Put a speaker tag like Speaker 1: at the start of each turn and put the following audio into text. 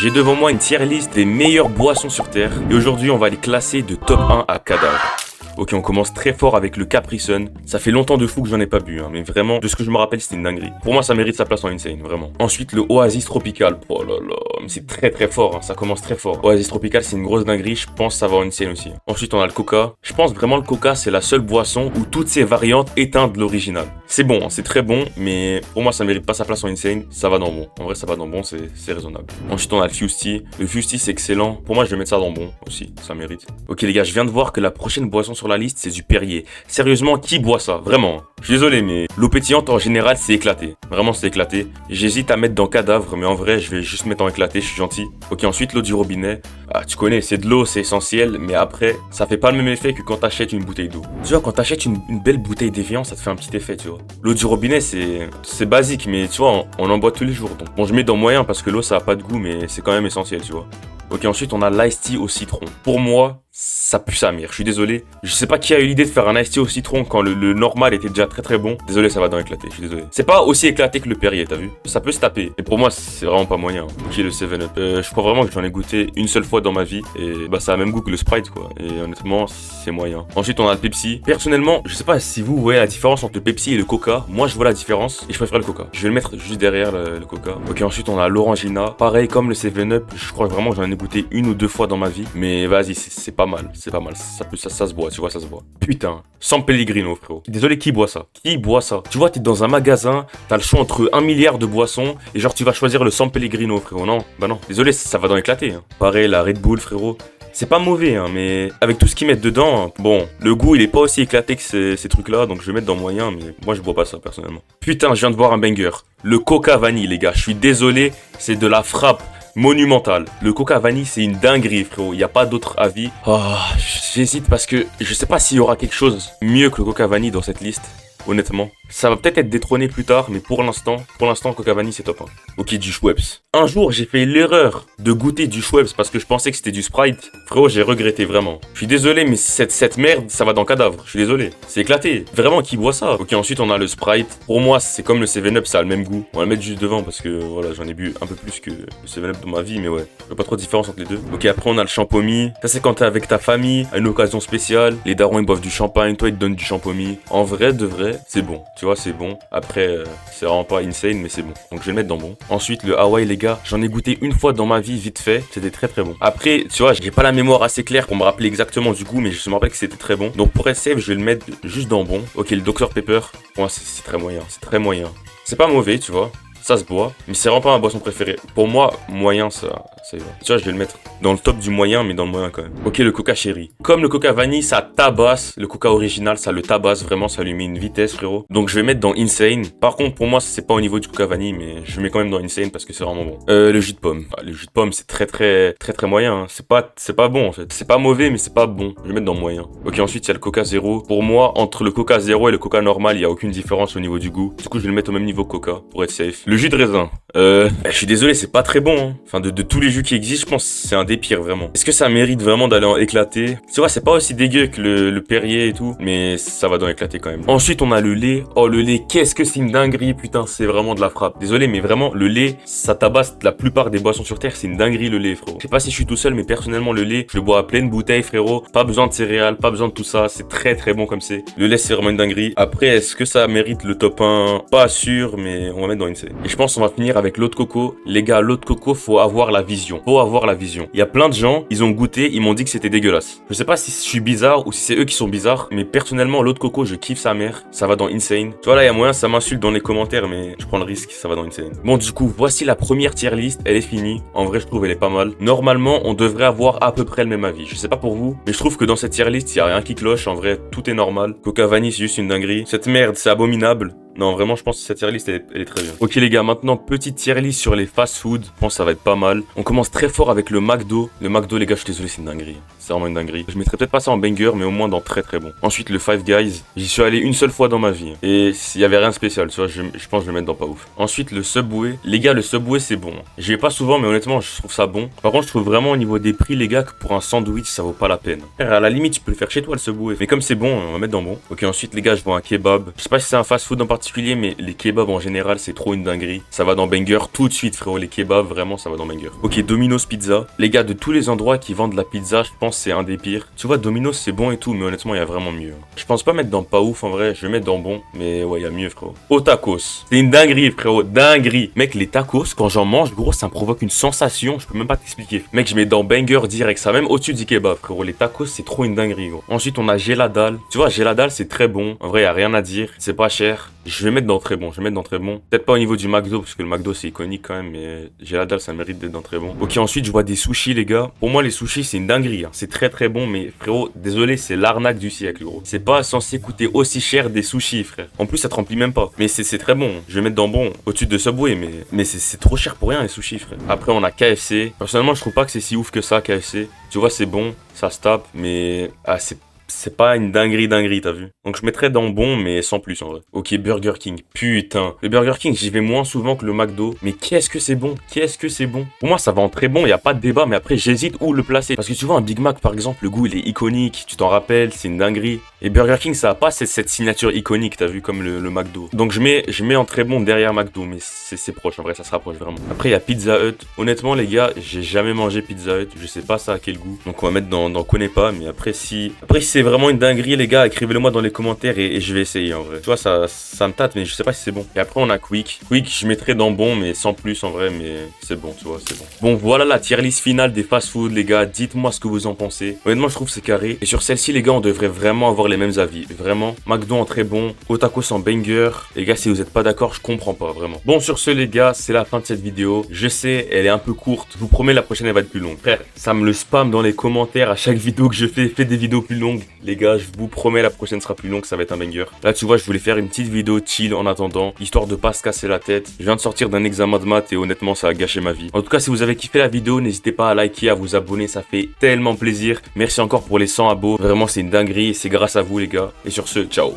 Speaker 1: J'ai devant moi une tier list des meilleures boissons sur Terre. Et aujourd'hui, on va les classer de top 1 à cadavre. Ok, on commence très fort avec le Capri Sun. Ça fait longtemps de fou que j'en ai pas bu, mais vraiment, de ce que je me rappelle, c'était une dinguerie. Pour moi, ça mérite sa place en Insane, vraiment. Ensuite, le Oasis Tropical. Oh là là, mais c'est très très fort, ça commence très fort. Oasis Tropical, c'est une grosse dinguerie, je pense que ça va en Insane aussi. Ensuite, on a le Coca. Je pense vraiment le Coca, c'est la seule boisson où toutes ses variantes éteignent l'original. C'est bon, c'est très bon, mais pour moi, ça mérite pas sa place en Insane. Ça va dans bon. En vrai, ça va dans bon, c'est raisonnable. Ensuite, on a le Fuse Tea. Le Fuse Tea, c'est excellent. Pour moi, je vais mettre ça dans bon aussi, ça mérite. Ok les gars, je viens de voir que la prochaine boisson sur la liste, c'est du Perrier. Sérieusement, qui boit ça? Vraiment. Je suis désolé, mais l'eau pétillante en général, c'est éclaté. Vraiment, c'est éclaté. J'hésite à mettre dans cadavre, mais en vrai, je vais juste mettre en éclaté, je suis gentil. Ok, ensuite, l'eau du robinet. Ah, tu connais, c'est de l'eau, c'est essentiel, mais après, ça fait pas le même effet que quand t'achètes une bouteille d'eau. Tu vois, quand t'achètes une belle bouteille d'Evian, ça te fait un petit effet, tu vois. L'eau du robinet, c'est basique, mais tu vois, on en boit tous les jours. Donc, bon, je mets dans moyen parce que l'eau, ça a pas de goût, mais c'est quand même essentiel, tu vois. Ok, ensuite, on a l'ice tea au citron. Pour moi, ça pue sa mère, je suis désolé. Je sais pas qui a eu l'idée de faire un iced tea au citron quand le normal était déjà très très bon. Désolé, ça va dans éclater, je suis désolé. C'est pas aussi éclaté que le Perrier, t'as vu? Ça peut se taper. Et pour moi, c'est vraiment pas moyen. Ok, le 7-Up. Je crois vraiment que j'en ai goûté une seule fois dans ma vie. Et bah, ça a le même goût que le Sprite, quoi. Et honnêtement, c'est moyen. Ensuite, on a le Pepsi. Personnellement, je sais pas si vous voyez la différence entre le Pepsi et le Coca. Moi, je vois la différence et je préfère le Coca. Je vais le mettre juste derrière le Coca. Ok, ensuite, on a l'Orangina. Pareil, comme le 7-Up, je crois vraiment que j'en ai goûté une ou deux fois dans ma vie. Mais vas-y, c'est pas mal. C'est pas mal. Ça se boit, tu vois, ça se boit. Putain, San Pellegrino, frérot. Désolé, qui boit ça? Qui boit ça? Tu vois, t'es dans un magasin, t'as le choix entre 1 milliard de boissons, et genre, tu vas choisir le San Pellegrino, frérot. Non, bah non. Désolé, ça va dans éclater. Pareil, la Red Bull, frérot. C'est pas mauvais, mais avec tout ce qu'ils mettent dedans, bon, le goût, il est pas aussi éclaté que ces trucs-là, donc je vais mettre dans moyen, mais moi, je bois pas ça, personnellement. Putain, je viens de voir un banger. Le Coca Vanille, les gars. Je suis désolé, c'est de la frappe. Monumental. Le Coca Vanille, c'est une dinguerie, frérot. Il n'y a pas d'autre avis. Oh, j'hésite parce que je sais pas s'il y aura quelque chose mieux que le Coca Vanille dans cette liste. Honnêtement. Ça va peut-être être détrôné plus tard, mais pour l'instant, Coca Vanille, c'est top 1. Ok, du Schweppes. Un jour, j'ai fait l'erreur de goûter du Schweppes parce que je pensais que c'était du Sprite. Frérot, j'ai regretté, vraiment. Je suis désolé, mais cette merde, ça va dans cadavre. Je suis désolé. C'est éclaté. Vraiment, qui boit ça? Ok, ensuite, on a le Sprite. Pour moi, c'est comme le 7-Up, ça a le même goût. On va le mettre juste devant parce que, voilà, j'en ai bu un peu plus que le 7-Up dans ma vie, mais ouais. Je vois pas trop de différence entre les deux. Ok, après, on a le Champomy. Ça, c'est quand t'es avec ta famille, à une occasion spéciale. Les darons, ils boivent du champagne. Toi, ils te donnent du Champomy. En vrai, de vrai, c'est bon. Tu vois, c'est bon. Après, c'est vraiment pas insane, mais c'est bon. Donc je vais le mettre dans bon. Ensuite, le Hawaii, les gars, j'en ai goûté une fois dans ma vie, vite fait. C'était très très bon. Après, tu vois, j'ai pas la mémoire assez claire pour me rappeler exactement du goût, mais je me rappelle que c'était très bon. Donc pour être safe, je vais le mettre juste dans bon. Ok, le Dr Pepper, pour moi, c'est très moyen. C'est très moyen. C'est pas mauvais, tu vois. Ça se boit, mais c'est vraiment pas ma boisson préférée. Pour moi, moyen, ça y va. Tu vois, je vais le mettre dans le top du moyen, mais dans le moyen quand même. Ok, le Coca Cherry. Comme le Coca Vanille, ça tabasse. Le Coca original, ça le tabasse vraiment, ça lui met une vitesse, frérot. Donc je vais mettre dans Insane. Par contre, pour moi, c'est pas au niveau du Coca Vanille, mais je le mets quand même dans Insane parce que c'est vraiment bon. Le jus de pomme. Le jus de pomme, c'est très moyen. C'est pas bon en fait. C'est pas mauvais, mais c'est pas bon. Je vais le mettre dans moyen. Ok, ensuite, il y a le Coca Zéro. Pour moi, entre le Coca Zéro et le Coca normal, il y a aucune différence au niveau du goût. Du coup, je vais le mettre au même niveau que Coca pour être safe. Le jus de raisin. Je suis désolé, c'est pas très bon. Enfin, de tous les jus qui existent, je pense que c'est un des pires, vraiment. Est-ce que ça mérite vraiment d'aller en éclater? Tu vois, c'est pas aussi dégueu que le Perrier et tout, mais ça va dans éclater quand même. Ensuite, on a le lait. Oh, le lait, qu'est-ce que c'est une dinguerie, putain, c'est vraiment de la frappe. Désolé, mais vraiment, le lait, ça tabasse la plupart des boissons sur Terre, c'est une dinguerie, le lait, frérot. Je sais pas si je suis tout seul, mais personnellement, le lait, je le bois à pleine bouteille, frérot. Pas besoin de céréales, pas besoin de tout ça, c'est très bon comme c'est. Le lait, c'est vraiment une dinguerie. Après, est-ce que ça mérite le top 1? Pas sûr, mais on va mettre dans une C. Et je pense qu'on va finir avec l'eau de coco. Les gars, l'eau de coco, faut avoir la vision. Faut avoir la vision. Il y a plein de gens, ils ont goûté, ils m'ont dit que c'était dégueulasse. Je sais pas si je suis bizarre ou si c'est eux qui sont bizarres, mais personnellement, l'eau de coco, je kiffe sa mère. Ça va dans Insane. Tu vois, là, il y a moyen, ça m'insulte dans les commentaires, mais je prends le risque, ça va dans Insane. Bon, du coup, voici la première tier list. Elle est finie. En vrai, je trouve elle est pas mal. Normalement, on devrait avoir à peu près le même avis. Je sais pas pour vous, mais je trouve que dans cette tier list, il y a rien qui cloche. En vrai, tout est normal. Coca Vanille, c'est juste une dinguerie. Cette merde, c'est abominable. Non, vraiment, je pense que cette tier list, elle est très bien. Ok, les gars, maintenant, petite tier list sur les fast-food. Je pense que ça va être pas mal. On commence très fort avec le McDo. Le McDo, les gars, je suis désolé, c'est une dinguerie. C'est vraiment une dinguerie. Je mettrais peut-être pas ça en banger, mais au moins dans très bon. Ensuite, le Five Guys. J'y suis allé une seule fois dans ma vie. Et il y avait rien de spécial, tu vois. Je pense que je vais le mettre dans pas ouf. Ensuite, le Subway. Les gars, le Subway, c'est bon. J'y vais pas souvent, mais honnêtement, je trouve ça bon. Par contre, je trouve vraiment au niveau des prix, les gars, que pour un sandwich, ça vaut pas la peine. À la limite, tu peux le faire chez toi, le Subway. Mais comme c'est bon, on va mettre dans bon. Ok, ensuite, les gars, je vois un kebab. Je sais pas si c'est un fast-food en particulier. particulier, mais les kebabs en général, c'est trop une dinguerie. Ça va dans banger tout de suite, frérot. Les kebabs, vraiment, ça va dans banger. Ok, Domino's Pizza. Les gars, de tous les endroits qui vendent de la pizza, je pense que c'est un des pires. Tu vois, Domino's, c'est bon et tout, mais honnêtement, il y a vraiment mieux. Je pense pas mettre dans pas ouf, en vrai. Je vais mettre dans bon, mais ouais, il y a mieux, frérot. Au tacos. C'est une dinguerie, frérot. Dinguerie. Mec, les tacos, quand j'en mange, gros, ça me provoque une sensation. Je peux même pas t'expliquer. Mec, je mets dans banger direct. Ça même au-dessus du kebab, frérot. Les tacos, c'est trop une dinguerie, gros. Ensuite, on a Geladal. Tu vois, Geladal, c'est très bon. En vrai, y a rien à dire. C'est pas cher. Je vais mettre dans très bon. Je vais mettre dans très bon. Peut-être pas au niveau du McDo, parce que le McDo, c'est iconique quand même, mais Geladal, ça mérite d'être dans très bon. Ok, ensuite, je vois des sushis, les gars. Pour moi, les sushis, c'est une dinguerie. Hein. C'est très très bon, mais frérot, désolé, c'est l'arnaque du siècle, gros. C'est pas censé coûter aussi cher des sushis, frère. En plus, ça te remplit même pas. Mais c'est très bon. Je vais mettre dans bon, au-dessus de Subway, mais c'est trop cher pour rien, les sushis, frère. Après, on a KFC. Personnellement, je trouve pas que c'est si ouf que ça, KFC. Tu vois, c'est bon, ça se tape, mais c'est pas une dinguerie, t'as vu? Donc je mettrais dans bon, mais sans plus en vrai. Ok, Burger King. Putain. Le Burger King, j'y vais moins souvent que le McDo. Mais qu'est-ce que c'est bon? Qu'est-ce que c'est bon? Pour moi, ça va en très bon, y a pas de débat, mais après, j'hésite où le placer. Parce que tu vois, un Big Mac, par exemple, le goût, il est iconique. Tu t'en rappelles, c'est une dinguerie. Et Burger King, ça a pas cette signature iconique, t'as vu, comme le McDo. Donc je mets en très bon derrière McDo, mais c'est proche, en vrai, ça se rapproche vraiment. Après, il y a Pizza Hut. Honnêtement, les gars, j'ai jamais mangé Pizza Hut. Je sais pas ça à quel goût. Donc on va mettre dans connais pas, mais après, si c'est vraiment une dinguerie, les gars, écrivez-le moi dans les commentaires et je vais essayer en vrai. Tu vois, ça me tâte, mais je sais pas si c'est bon. Et après, on a Quick. Quick, je mettrais dans bon, mais sans plus en vrai, mais c'est bon, tu vois, c'est bon. Bon, voilà la tier list finale des fast-food, les gars. Dites-moi ce que vous en pensez. Honnêtement, je trouve que c'est carré. Et sur celle-ci, les gars, on devrait vraiment avoir les mêmes avis. Vraiment. McDo en très bon. Otakos en banger. Les gars, si vous êtes pas d'accord, je comprends pas, vraiment. Bon, sur ce, les gars, c'est la fin de cette vidéo. Je sais, elle est un peu courte. Je vous promets, la prochaine, elle va être plus longue. Frère, ça me le spam dans les commentaires à chaque vidéo que je fais. Faites des vidéos plus longues. Les gars, je vous promets, la prochaine sera plus longue, ça va être un banger. Là, tu vois, je voulais faire une petite vidéo chill en attendant, histoire de pas se casser la tête. Je viens de sortir d'un examen de maths et honnêtement, ça a gâché ma vie. En tout cas, si vous avez kiffé la vidéo, n'hésitez pas à liker, à vous abonner, ça fait tellement plaisir. Merci encore pour les 100 abos. Vraiment, c'est une dinguerie et c'est grâce à vous, les gars. Et sur ce, ciao.